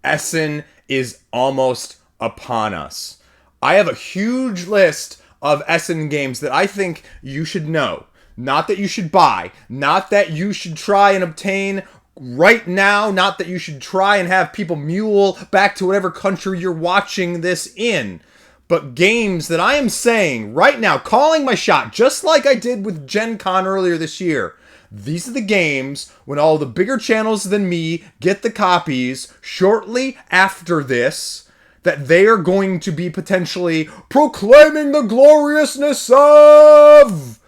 Essen is almost upon us. I have a huge list of Essen games that I think you should know. Not that you should buy. Not that you should try and obtain right now. Not that you should try and have people mule back to whatever country you're watching this in. But games that I am saying right now, calling my shot, just like I did with Gen Con earlier this year. These are the games when all the bigger channels than me get the copies shortly after this, that they are going to be potentially proclaiming the gloriousness of.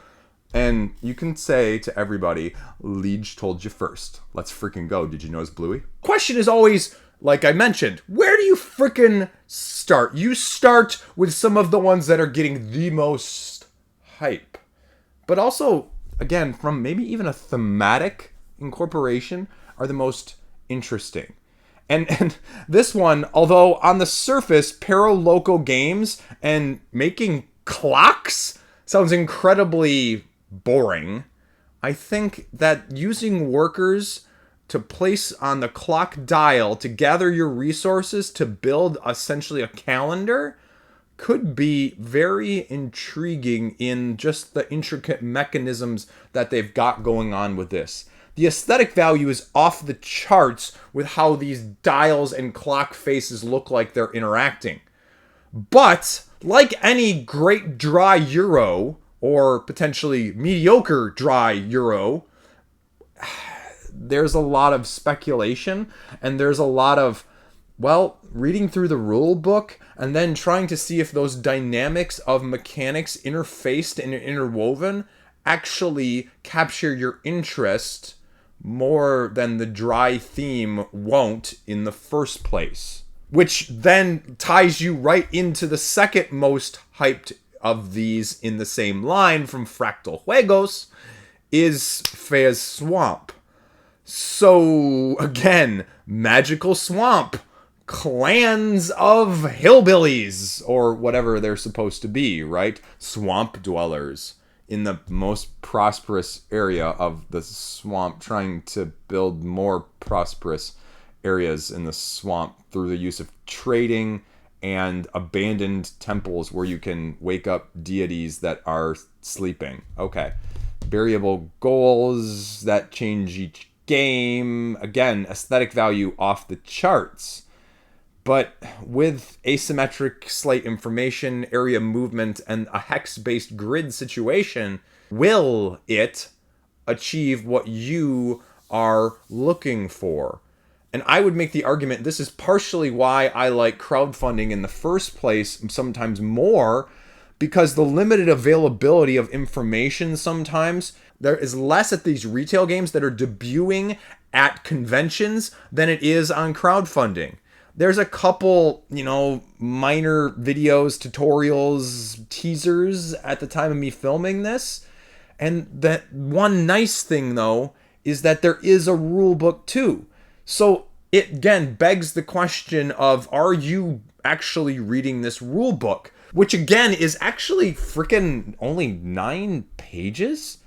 And you can say to everybody, Liege told you first. Let's freaking go. Did you notice Bluey? Question is always, like I mentioned, where do you freaking start? You start with some of the ones that are getting the most hype. But also, again, from maybe even a thematic incorporation, are the most interesting. And this one, although on the surface, Paraloco Games and making clocks sounds incredibly boring, I think that using workers to place on the clock dial to gather your resources to build essentially a calendar could be very intriguing in just the intricate mechanisms that they've got going on with this. The aesthetic value is off the charts with how these dials and clock faces look like they're interacting. But, like any great dry Euro, or potentially mediocre dry Euro, there's a lot of speculation, and there's a lot of, well, reading through the rule book, and then trying to see if those dynamics of mechanics interfaced and interwoven actually capture your interest more than the dry theme won't in the first place. Which then ties you right into the second most hyped of these in the same line from Fractal Juegos, is Feya's Swamp. So, again, magical swamp, clans of hillbillies, or whatever they're supposed to be, right? Swamp dwellers in the most prosperous area of the swamp, trying to build more prosperous areas in the swamp through the use of trading and abandoned temples where you can wake up deities that are sleeping. Okay. Variable goals that change each game. Again, aesthetic value off the charts. But with asymmetric slate information, area movement, and a hex-based grid situation, will it achieve what you are looking for? And I would make the argument this is partially why I like crowdfunding in the first place, sometimes more, because the limited availability of information sometimes, there is less at these retail games that are debuting at conventions than it is on crowdfunding. There's a couple, minor videos, tutorials, teasers at the time of me filming this. And that one nice thing, though, is that there is a rule book, too. So it, again, begs the question of, are you actually reading this rule book? Which, again, is actually freaking only 9 pages.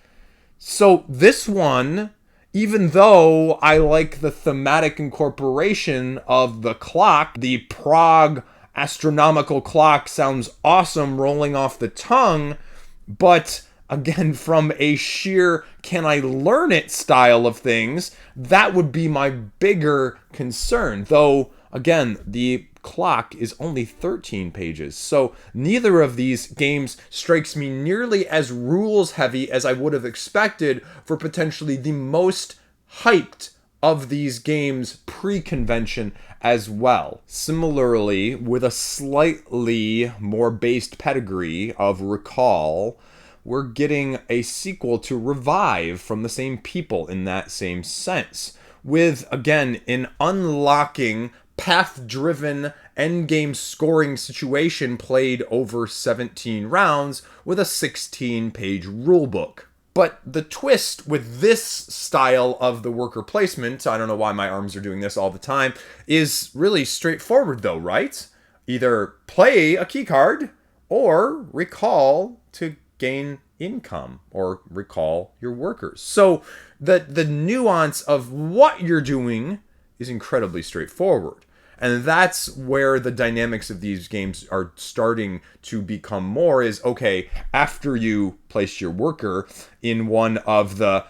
So this one, even though I like the thematic incorporation of the clock, the Prague astronomical clock sounds awesome rolling off the tongue, but again, from a sheer can I learn it style of things, that would be my bigger concern. Though, again, the clock is only 13 pages. So neither of these games strikes me nearly as rules heavy as I would have expected for potentially the most hyped of these games pre-convention as well. Similarly, with a slightly more based pedigree of Recall, we're getting a sequel to Revive from the same people in that same sense, with, again, an unlocking path-driven endgame scoring situation played over 17 rounds with a 16-page rulebook. But the twist with this style of the worker placement, I don't know why my arms are doing this all the time, is really straightforward though, right? Either play a keycard or recall to gain income or recall your workers. So the nuance of what you're doing is incredibly straightforward. And that's where the dynamics of these games are starting to become more is, okay, after you place your worker in one of the,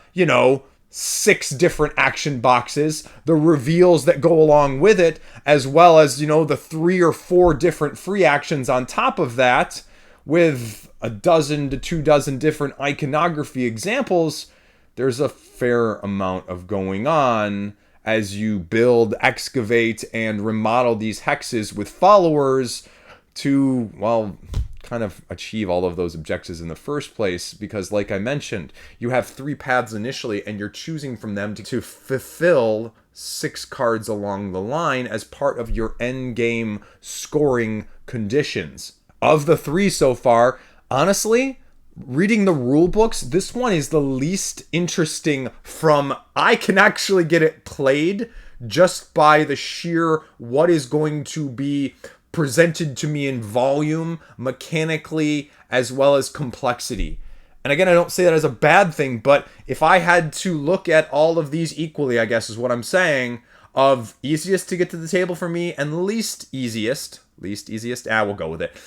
6 different action boxes, the reveals that go along with it, as well as, the 3 or 4 different free actions on top of that, with a dozen to 2 dozen different iconography examples, there's a fair amount of going on as you build, excavate, and remodel these hexes with followers to, well, kind of achieve all of those objectives in the first place. Because, like I mentioned, you have 3 paths initially, and you're choosing from them to fulfill 6 cards along the line as part of your end game scoring conditions. Of the 3 so far, honestly, reading the rule books, this one is the least interesting from I can actually get it played just by the sheer what is going to be presented to me in volume, mechanically, as well as complexity. And again, I don't say that as a bad thing, but if I had to look at all of these equally, I guess is what I'm saying, of easiest to get to the table for me and least easiest, we'll go with it.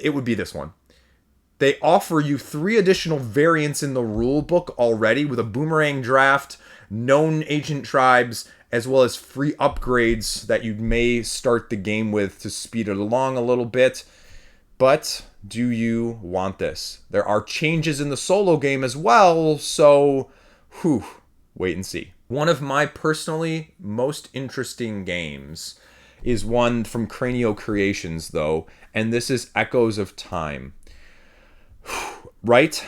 It would be this one. They offer you 3 additional variants in the rule book already with a boomerang draft, known ancient tribes, as well as free upgrades that you may start the game with to speed it along a little bit. But do you want this? There are changes in the solo game as well, so wait and see. One of my personally most interesting games is one from Cranio Creations, though, and this is Echoes of Time. Right?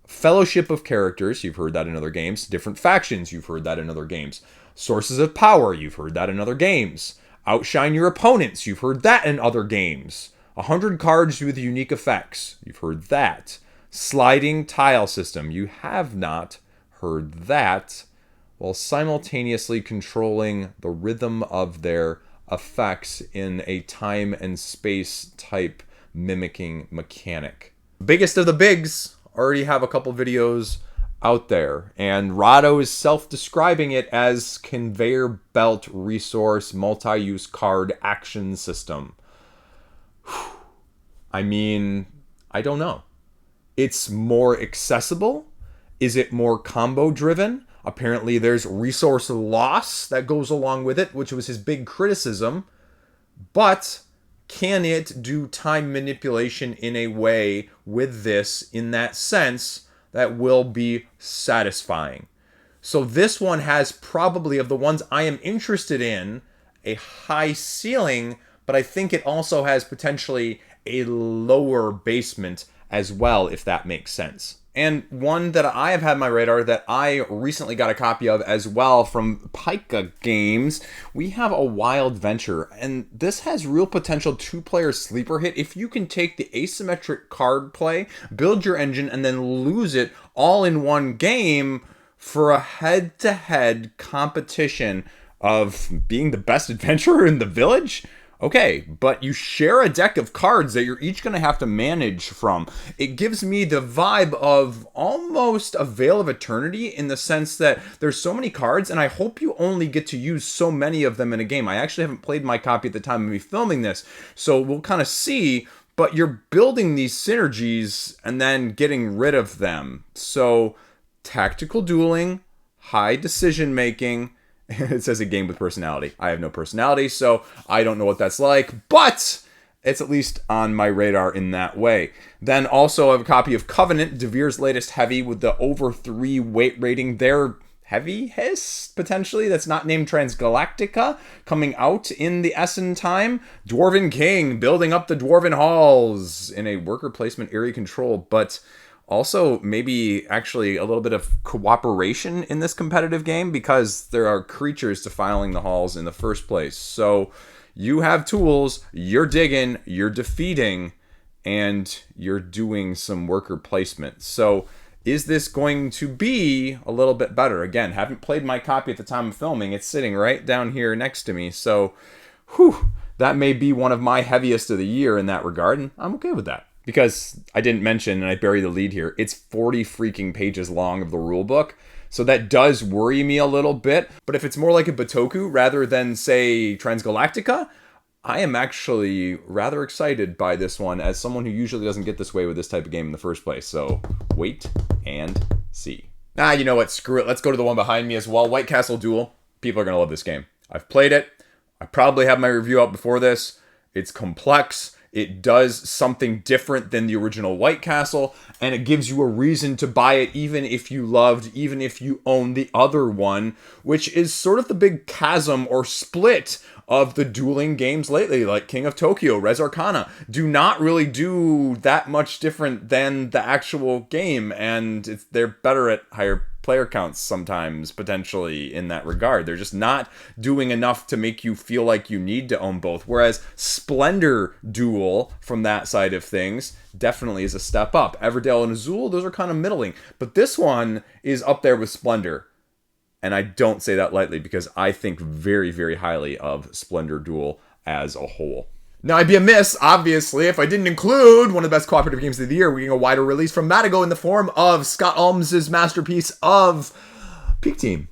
Fellowship of characters, you've heard that in other games. Different factions, you've heard that in other games. Sources of power, you've heard that in other games. Outshine your opponents, you've heard that in other games. 100 cards with unique effects, you've heard that. Sliding tile system, you have not heard that. While simultaneously controlling the rhythm of their effects in a time and space type mimicking mechanic. Biggest of the bigs already have a couple videos out there, and Rado is self-describing it as conveyor belt resource multi-use card action system. I mean, I don't know. It's more accessible. Is it more combo driven? Apparently there's resource loss that goes along with it, which was his big criticism. But can it do time manipulation in a way with this, in that sense, that will be satisfying? So this one has probably, of the ones I am interested in, a high ceiling, but I think it also has potentially a lower basement as well, if that makes sense. And one that I have had on my radar that I recently got a copy of as well from Pika Games, we have a Wild Venture, and this has real potential 2-player sleeper hit if you can take the asymmetric card play, build your engine, and then lose it all in one game for a head-to-head competition of being the best adventurer in the village. Okay, but you share a deck of cards that you're each going to have to manage from. It gives me the vibe of almost a Veil of Eternity in the sense that there's so many cards, and I hope you only get to use so many of them in a game. I actually haven't played my copy at the time of me filming this, so we'll kind of see, but you're building these synergies and then getting rid of them. So, tactical dueling, high decision making. It says a game with personality. I have no personality, so I don't know what that's like, but it's at least on my radar in that way. Then also I have a copy of Covenant, Devere's latest heavy with the over 3 weight rating. Their heavy hiss, potentially, that's not named Transgalactica, coming out in the Essen time. Dwarven King, building up the Dwarven Halls in a worker placement area control, but also, maybe actually a little bit of cooperation in this competitive game because there are creatures defiling the halls in the first place. So you have tools, you're digging, you're defeating, and you're doing some worker placement. So is this going to be a little bit better? Again, haven't played my copy at the time of filming. It's sitting right down here next to me. So, that may be one of my heaviest of the year in that regard, and I'm okay with that. Because I didn't mention, and I buried the lead here, it's 40 freaking pages long of the rule book. So that does worry me a little bit. But if it's more like a Batoku rather than, say, Transgalactica, I am actually rather excited by this one as someone who usually doesn't get this way with this type of game in the first place. So wait and see. You know what? Screw it. Let's go to the one behind me as well. White Castle Duel. People are going to love this game. I've played it. I probably have my review out before this. It's complex. It does something different than the original White Castle, and it gives you a reason to buy it even if you own the other one, which is sort of the big chasm or split of the dueling games lately, like King of Tokyo, Res Arcana, do not really do that much different than the actual game, and they're better at higher player counts sometimes, potentially, in that regard. They're just not doing enough to make you feel like you need to own both. Whereas Splendor Duel, from that side of things, definitely is a step up. Everdell and Azul, those are kind of middling. But this one is up there with Splendor. And I don't say that lightly because I think very, very highly of Splendor Duel as a whole. Now, I'd be amiss, obviously, if I didn't include one of the best cooperative games of the year. We're getting a wider release from Matago in the form of Scott Alms's masterpiece of Peak Team.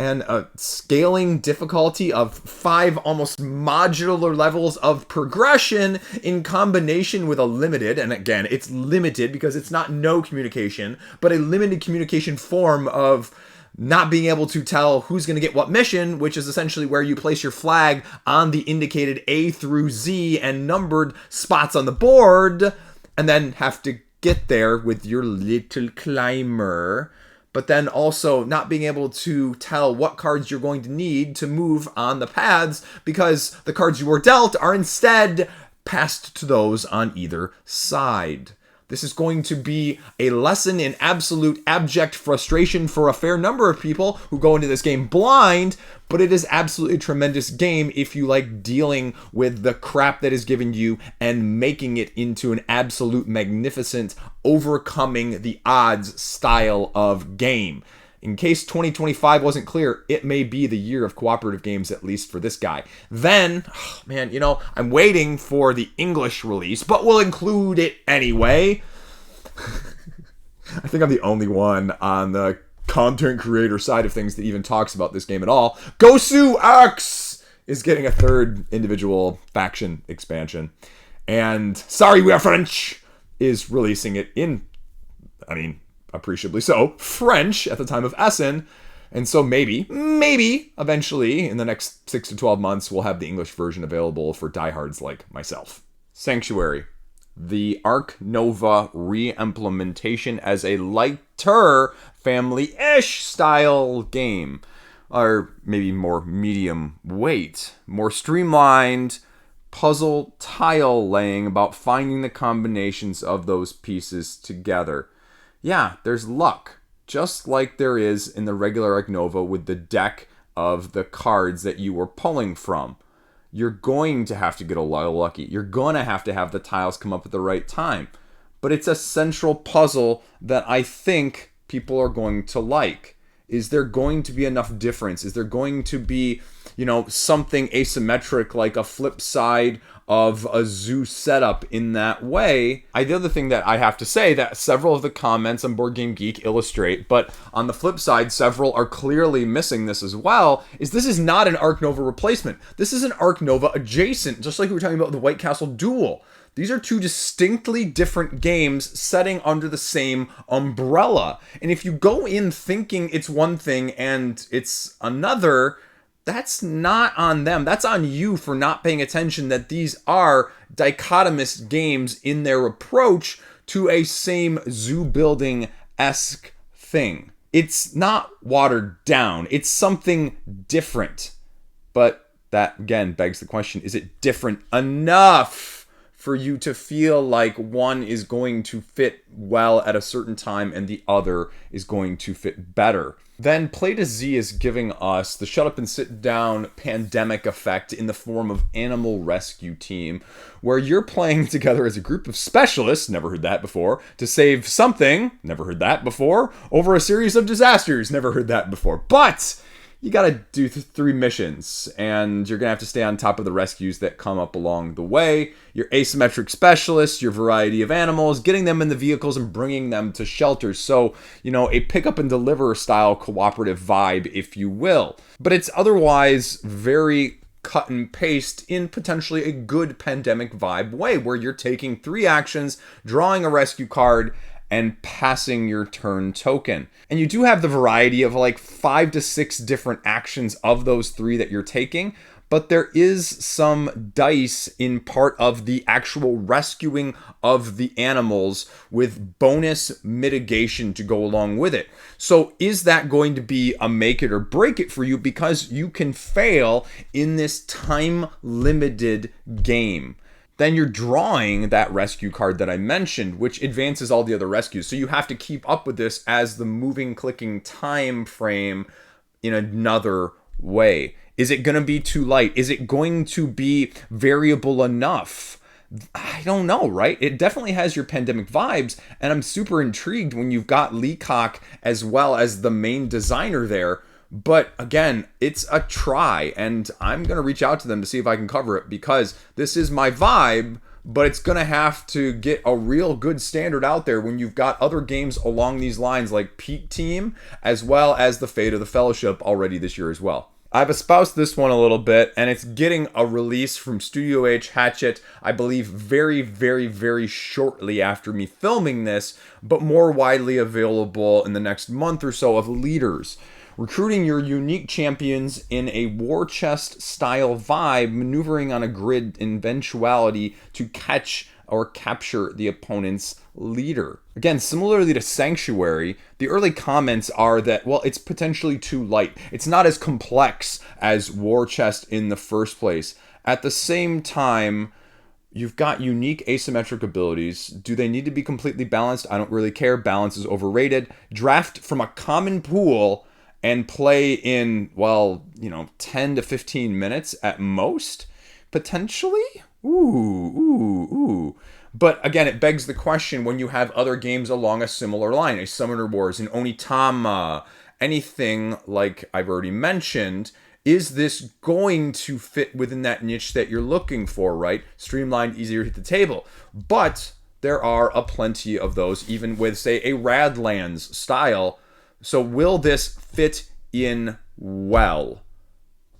And a scaling difficulty of 5 almost modular levels of progression in combination with a limited, and again, it's limited because it's not no communication, but a limited communication form of not being able to tell who's going to get what mission, which is essentially where you place your flag on the indicated A through Z and numbered spots on the board, and then have to get there with your little climber, but then also not being able to tell what cards you're going to need to move on the paths because the cards you were dealt are instead passed to those on either side. This is going to be a lesson in absolute abject frustration for a fair number of people who go into this game blind, but it is absolutely a tremendous game if you like dealing with the crap that is given you and making it into an absolute magnificent overcoming the odds style of game. In case 2025 wasn't clear, it may be the year of cooperative games, at least for this guy. Then, I'm waiting for the English release, but we'll include it anyway. I think I'm the only one on the content creator side of things that even talks about this game at all. Gosu X is getting a third individual faction expansion. And Sorry We Are French is releasing it in, appreciably so, French at the time of Essen. And so maybe, eventually, in the next 6 to 12 months, we'll have the English version available for diehards like myself. Sanctuary. The Arc Nova re-implementation as a lighter, family-ish style game. Or maybe more medium weight. More streamlined puzzle tile laying about finding the combinations of those pieces together. Yeah, there's luck, just like there is in the regular Arc Nova with the deck of the cards that you were pulling from. You're going to have to get a lot of lucky. You're going to have the tiles come up at the right time. But it's a central puzzle that I think people are going to like. Is there going to be enough difference? Is there going to be, something asymmetric like a flip side of a zoo setup in that way? The other thing that I have to say that several of the comments on Board Game Geek illustrate, but on the flip side, several are clearly missing this as well, is this is not an Arc Nova replacement. This is an Arc Nova adjacent, just like we were talking about the White Castle Duel. These are two distinctly different games setting under the same umbrella. And if you go in thinking it's one thing and it's another, that's not on them. That's on you for not paying attention that these are dichotomous games in their approach to a same zoo building-esque thing. It's not watered down. It's something different. But that, again, begs the question, is it different enough for you to feel like one is going to fit well at a certain time and the other is going to fit better? Then Play to Z is giving us the shut up and sit down pandemic effect in the form of Animal Rescue Team, where you're playing together as a group of specialists, never heard that before, to save something, never heard that before, over a series of disasters, never heard that before. But you gotta do 3 missions, and you're gonna have to stay on top of the rescues that come up along the way. Your asymmetric specialists, your variety of animals, getting them in the vehicles and bringing them to shelters. So, a pick up and deliver style cooperative vibe, if you will. But it's otherwise very cut and paste in potentially a good pandemic vibe way, where you're taking 3 actions, drawing a rescue card, and passing your turn token. And you do have the variety of like 5 to 6 different actions of those 3 that you're taking, but there is some dice in part of the actual rescuing of the animals with bonus mitigation to go along with it. So is that going to be a make it or break it for you, because you can fail in this time-limited game? Then you're drawing that rescue card that I mentioned, which advances all the other rescues. So you have to keep up with this as the moving, clicking time frame in another way. Is it going to be too light? Is it going to be variable enough? I don't know, right? It definitely has your pandemic vibes, and I'm super intrigued when you've got Liege as well as the main designer there. But again, it's a try, and I'm going to reach out to them to see if I can cover it, because this is my vibe, but it's going to have to get a real good standard out there when you've got other games along these lines like Peak Team, as well as the Fate of the Fellowship already this year as well. I've espoused this one a little bit, and it's getting a release from Studio H Hatchet, I believe very, very, very shortly after me filming this, but more widely available in the next month or so, of Leaders. Recruiting your unique champions in a war chest style vibe, maneuvering on a grid in eventuality to catch or capture the opponent's leader. Again, similarly to Sanctuary, the early comments are that, well, it's potentially too light. It's not as complex as War Chest in the first place. At the same time, you've got unique asymmetric abilities. Do they need to be completely balanced? I don't really care. Balance is overrated. Draft from a common pool and play in, 10 to 15 minutes at most, potentially? Ooh. But again, it begs the question when you have other games along a similar line, a Summoner Wars, an Onitama, anything like I've already mentioned, is this going to fit within that niche that you're looking for, right? Streamlined, easier to hit the table. But there are a plenty of those, even with, say, a Radlands style. So will this fit in well?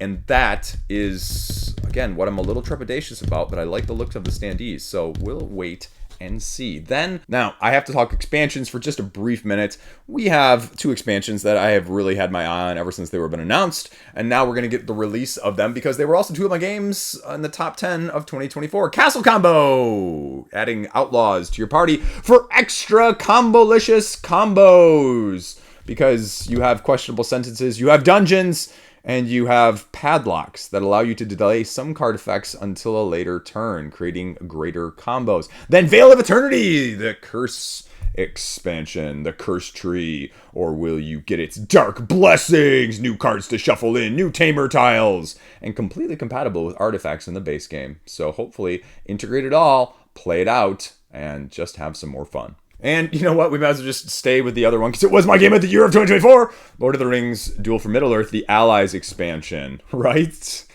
And that is, again, what I'm a little trepidatious about, but I like the looks of the standees. So we'll wait and see. Now, I have to talk expansions for just a brief minute. We have 2 expansions that I have really had my eye on ever since they were been announced. And now we're going to get the release of them, because they were also 2 of my games in the top 10 of 2024. Castle Combo! Adding Outlaws to your party for extra combolicious combos. Because you have questionable sentences, you have dungeons, and you have padlocks that allow you to delay some card effects until a later turn, creating greater combos. Then Vale of Eternity, the Curse expansion, the Curse Tree, or will you get its Dark Blessings, new cards to shuffle in, new Tamer tiles, and completely compatible with artifacts in the base game. So hopefully integrate it all, play it out, and just have some more fun. And you know what? We might as well just stay with the other one, because it was my game of the year of 2024. Lord of the Rings Duel for Middle-earth, the Allies expansion, right?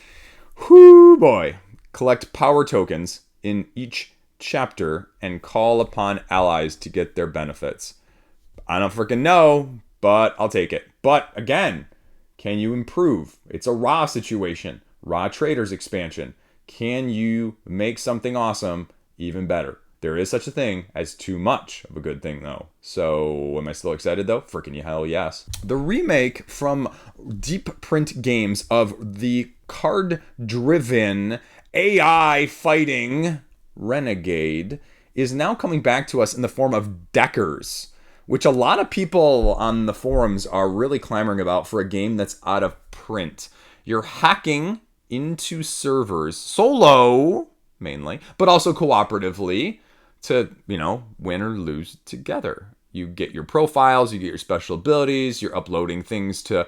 Whoo boy. Collect power tokens in each chapter and call upon allies to get their benefits. I don't freaking know, but I'll take it. But again, can you improve? It's a raw situation. Raw Traders expansion. Can you make something awesome even better? There is such a thing as too much of a good thing, though. So, am I still excited, though? Freaking hell yes. The remake from Deep Print Games of the card-driven AI fighting Renegade is now coming back to us in the form of Deckers, which a lot of people on the forums are really clamoring about for a game that's out of print. You're hacking into servers, solo mainly, but also cooperatively, to, win or lose together. You get your profiles, you get your special abilities, you're uploading things to,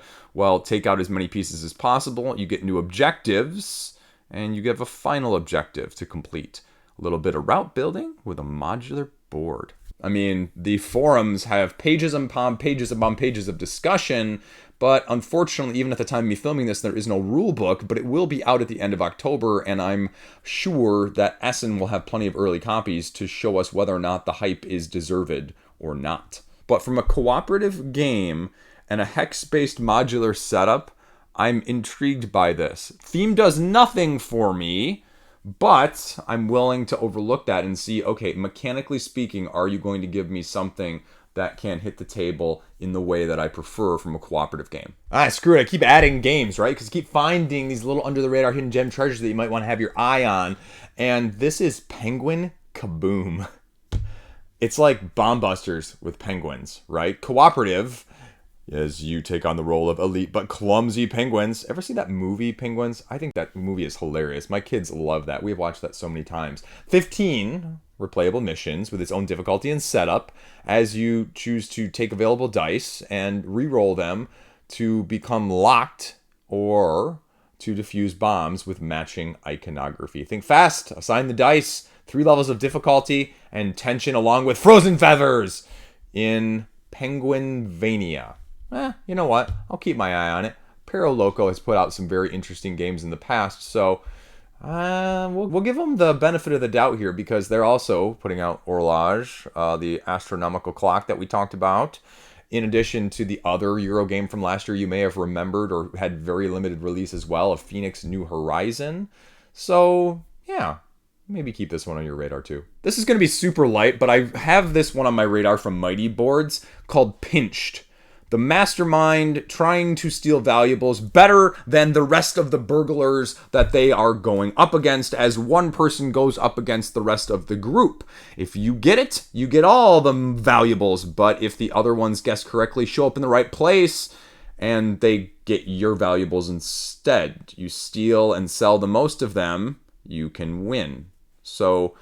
take out as many pieces as possible. You get new objectives, and you have a final objective to complete. A little bit of route building with a modular board. I mean, the forums have pages upon pages upon pages of discussion, but unfortunately, even at the time of me filming this, there is no rule book, but it will be out at the end of October, and I'm sure that Essen will have plenty of early copies to show us whether or not the hype is deserved or not. But from a cooperative game and a hex-based modular setup, I'm intrigued by this. Theme does nothing for me, but I'm willing to overlook that and see, okay, mechanically speaking, are you going to give me something that can hit the table in the way that I prefer from a cooperative game? Screw it. I keep adding games, right? Because I keep finding these little under-the-radar hidden gem treasures that you might want to have your eye on. And this is Penguin Kaboom. It's like Bomb Busters with penguins, right? Cooperative, as you take on the role of elite but clumsy penguins. Ever see that movie, Penguins? I think that movie is hilarious. My kids love that. We've watched that so many times. 15 replayable missions with its own difficulty and setup as you choose to take available dice and re-roll them to become locked or to defuse bombs with matching iconography. Think fast, assign the dice, 3 levels of difficulty, and tension along with frozen feathers in Penguinvania. You know what? I'll keep my eye on it. Pero Loco has put out some very interesting games in the past, so we'll give them the benefit of the doubt here because they're also putting out Orloj, the astronomical clock that we talked about, in addition to the other Euro game from last year you may have remembered or had very limited release as well, of Phoenix New Horizon. So, yeah. Maybe keep this one on your radar too. This is going to be super light, but I have this one on my radar from Mighty Boards called Pinched. The mastermind trying to steal valuables better than the rest of the burglars that they are going up against as one person goes up against the rest of the group. If you get it, you get all the valuables, but if the other ones guess correctly, show up in the right place, and they get your valuables instead. You steal and sell the most of them, you can win. So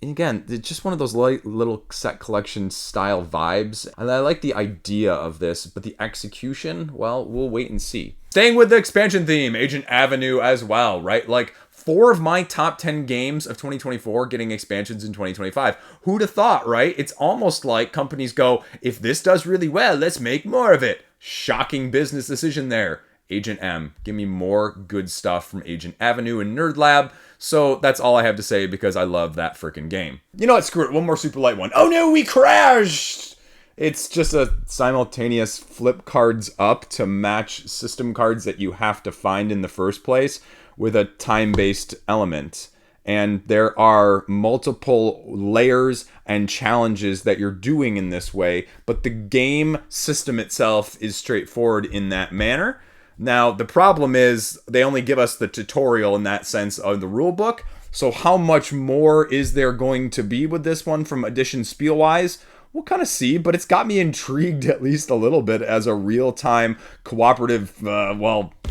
again, it's just one of those little set collection style vibes. And I like the idea of this, but the execution, well, we'll wait and see. Staying with the expansion theme, Agent Avenue as well, right? Like 4 of my top 10 games of 2024 getting expansions in 2025. Who'd have thought, right? It's almost like companies go, if this does really well, let's make more of it. Shocking business decision there. Agent M, give me more good stuff from Agent Avenue and Nerd Lab. So that's all I have to say because I love that freaking game. You know what? Screw it. One more super light one. Oh no, we crashed! It's just a simultaneous flip cards up to match system cards that you have to find in the first place with a time-based element. And there are multiple layers and challenges that you're doing in this way, but the game system itself is straightforward in that manner. Now, the problem is they only give us the tutorial in that sense of the rule book. So how much more is there going to be with this one from Edition Spiel-wise? We'll kind of see, but it's got me intrigued at least a little bit as a real-time cooperative,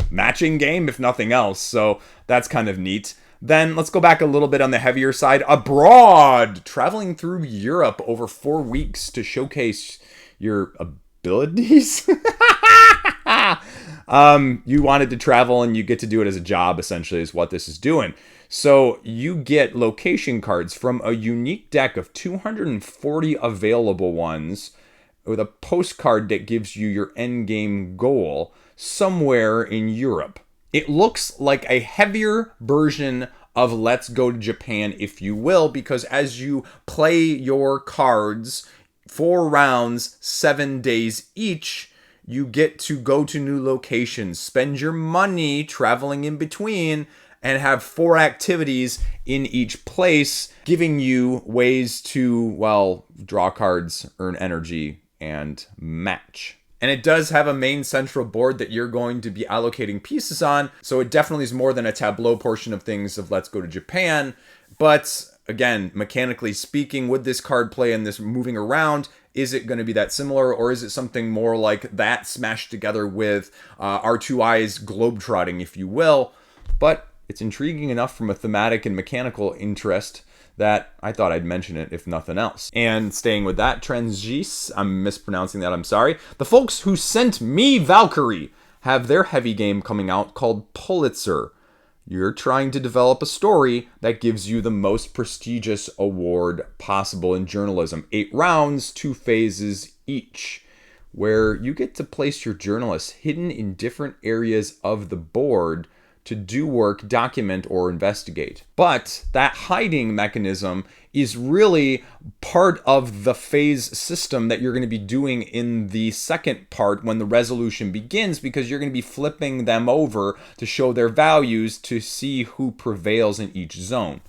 matching game, if nothing else. So that's kind of neat. Then let's go back a little bit on the heavier side. Abroad! Traveling through Europe over 4 weeks to showcase your abilities? You wanted to travel and you get to do it as a job, essentially, is what this is doing. So you get location cards from a unique deck of 240 available ones with a postcard that gives you your endgame goal somewhere in Europe. It looks like a heavier version of Let's Go to Japan, if you will, because as you play your cards, 4 rounds, 7 days each, you get to go to new locations, spend your money traveling in between, and have 4 activities in each place, giving you ways to, draw cards, earn energy, and match. And it does have a main central board that you're going to be allocating pieces on, so it definitely is more than a tableau portion of things of Let's Go to Japan. But again, mechanically speaking, with this card play and this moving around, is it going to be that similar, or is it something more like that smashed together with R2I's globetrotting, if you will? But it's intriguing enough from a thematic and mechanical interest that I thought I'd mention it, if nothing else. And staying with that, Transgis, I'm mispronouncing that, I'm sorry. The folks who sent me Valkyrie have their heavy game coming out called Pulitzer. You're trying to develop a story that gives you the most prestigious award possible in journalism. 8 rounds, 2 phases each, where you get to place your journalists hidden in different areas of the board to do work, document, or investigate. But that hiding mechanism is really part of the phase system that you're going to be doing in the second part when the resolution begins, because you're going to be flipping them over to show their values to see who prevails in each zone.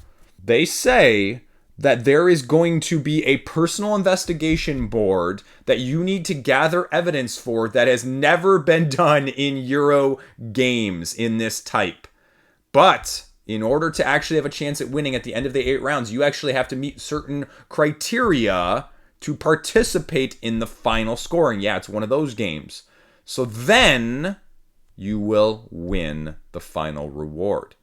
They say that there is going to be a personal investigation board that you need to gather evidence for that has never been done in Euro games in this type. But in order to actually have a chance at winning at the end of the 8 rounds, you actually have to meet certain criteria to participate in the final scoring. Yeah, it's one of those games. So then you will win the final reward.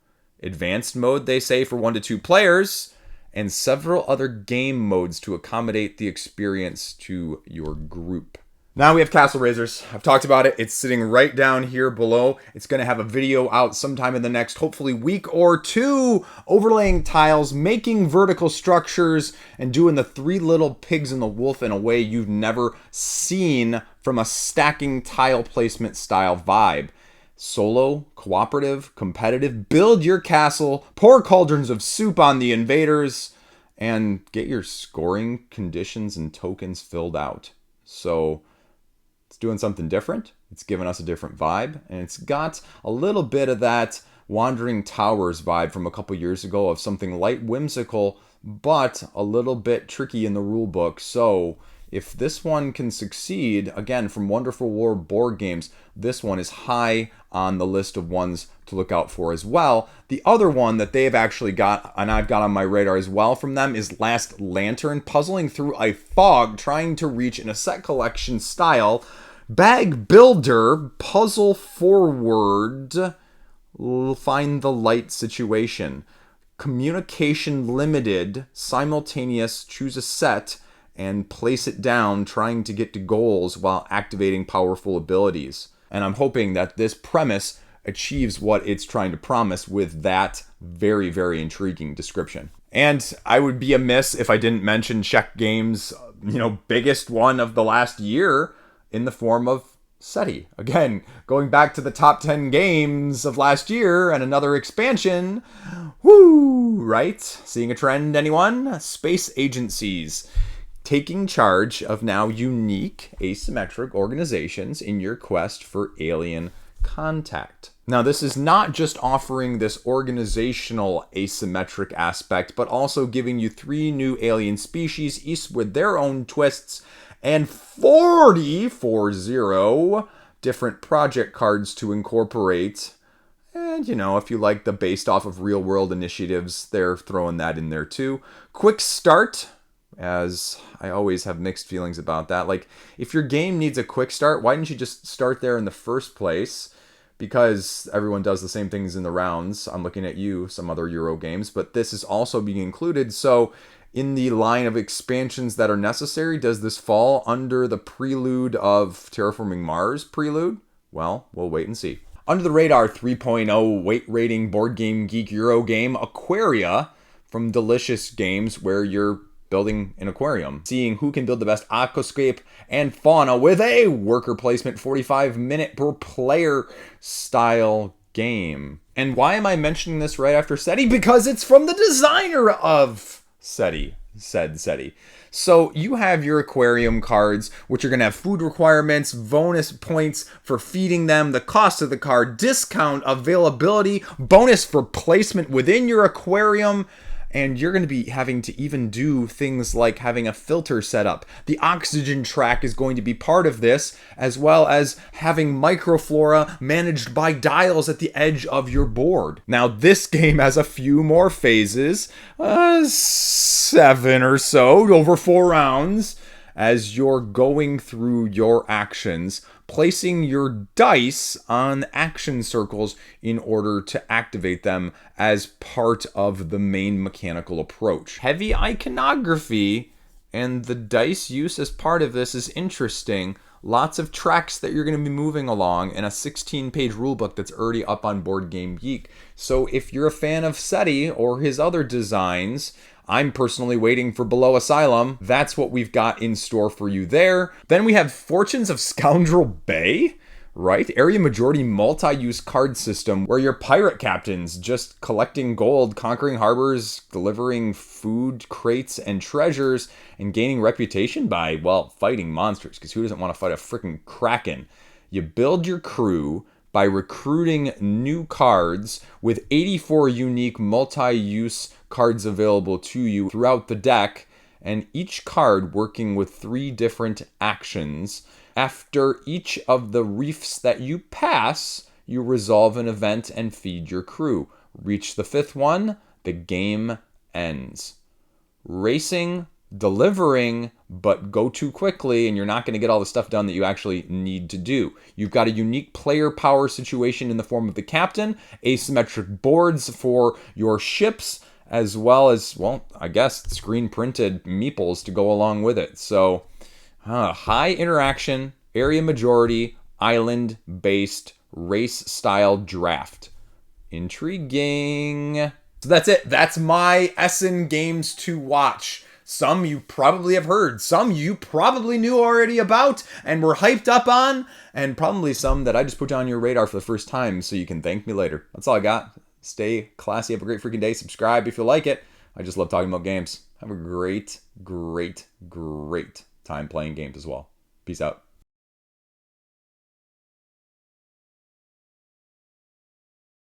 Advanced mode, they say, for 1 to 2 players, and several other game modes to accommodate the experience to your group. Now we have Castle Raisers. I've talked about it. It's sitting right down here below. It's going to have a video out sometime in the next, hopefully, week or 2, overlaying tiles, making vertical structures, and doing the 3 little pigs and the wolf in a way you've never seen from a stacking tile placement style vibe. Solo, cooperative, competitive, build your castle, pour cauldrons of soup on the invaders, and get your scoring conditions and tokens filled out. So it's doing something different. It's giving us a different vibe, and it's got a little bit of that Wandering Towers vibe from a couple years ago of something light whimsical, but a little bit tricky in the rulebook. So if this one can succeed, again, from Wonderful War board games, this one is high on the list of ones to look out for as well. The other one that they've actually got, and I've got on my radar as well from them, is Last Lantern, puzzling through a fog, trying to reach in a set collection style bag builder, puzzle forward, find the light situation. Communication limited, simultaneous, choose a set, and place it down, trying to get to goals while activating powerful abilities. And I'm hoping that this premise achieves what it's trying to promise with that very, very intriguing description. And I would be amiss if I didn't mention Czech Games', biggest one of the last year in the form of SETI. Again, going back to the top 10 games of last year and another expansion. Woo, right? Seeing a trend, anyone? Space agencies. Taking charge of now unique asymmetric organizations in your quest for alien contact. Now, this is not just offering this organizational asymmetric aspect, but also giving you 3 new alien species, each with their own twists, and 40 different project cards to incorporate. And, if you like the based off of real world initiatives, they're throwing that in there too. Quick start, as I always have mixed feelings about that. Like, if your game needs a quick start, why didn't you just start there in the first place? Because everyone does the same things in the rounds. I'm looking at you, some other Euro games, but this is also being included. So in the line of expansions that are necessary, does this fall under the prelude of Terraforming Mars prelude? Well, we'll wait and see. Under the radar 3.0 weight rating board game geek Euro game Aquaria from Delicious Games, where you're building an aquarium, seeing who can build the best aquascape and fauna with a worker placement 45-minute per player style game. And why am I mentioning this right after SETI? Because it's from the designer of SETI. So you have your aquarium cards, which are going to have food requirements, bonus points for feeding them, the cost of the card, discount, availability, bonus for placement within your aquarium. And you're going to be having to even do things like having a filter set up. The oxygen track is going to be part of this, as well as having microflora managed by dials at the edge of your board. Now, this game has a few more phases, 7 or so, over 4 rounds, as you're going through your actions, placing your dice on action circles in order to activate them as part of the main mechanical approach. Heavy iconography and the dice use as part of this is interesting. Lots of tracks that you're going to be moving along, and a 16-page rulebook that's already up on Board Game Geek. So if you're a fan of SETI or his other designs, I'm personally waiting for Below Asylum. That's what we've got in store for you there. Then we have Fortunes of Scoundrel Bay. Right? Area majority multi-use card system where your pirate captains just collecting gold, conquering harbors, delivering food crates and treasures, and gaining reputation by, well, fighting monsters. Because who doesn't want to fight a freaking kraken? You build your crew by recruiting new cards with 84 unique multi-use cards available to you throughout the deck, and each card working with 3 different actions. After each of the reefs that you pass, you resolve an event and feed your crew. Reach the 5th one, the game ends. Racing, delivering, but go too quickly and you're not going to get all the stuff done that you actually need to do. You've got a unique player power situation in the form of the captain, asymmetric boards for your ships, as well as, well, I guess screen printed meeples to go along with it. So high interaction, area majority, island-based, race-style draft. Intriguing. So that's it. That's my Essen games to watch. Some you probably have heard. Some you probably knew already about and were hyped up on. And probably some that I just put on your radar for the first time so you can thank me later. That's all I got. Stay classy. Have a great freaking day. Subscribe if you like it. I just love talking about games. Have a great, great, great time playing games as well. Peace out.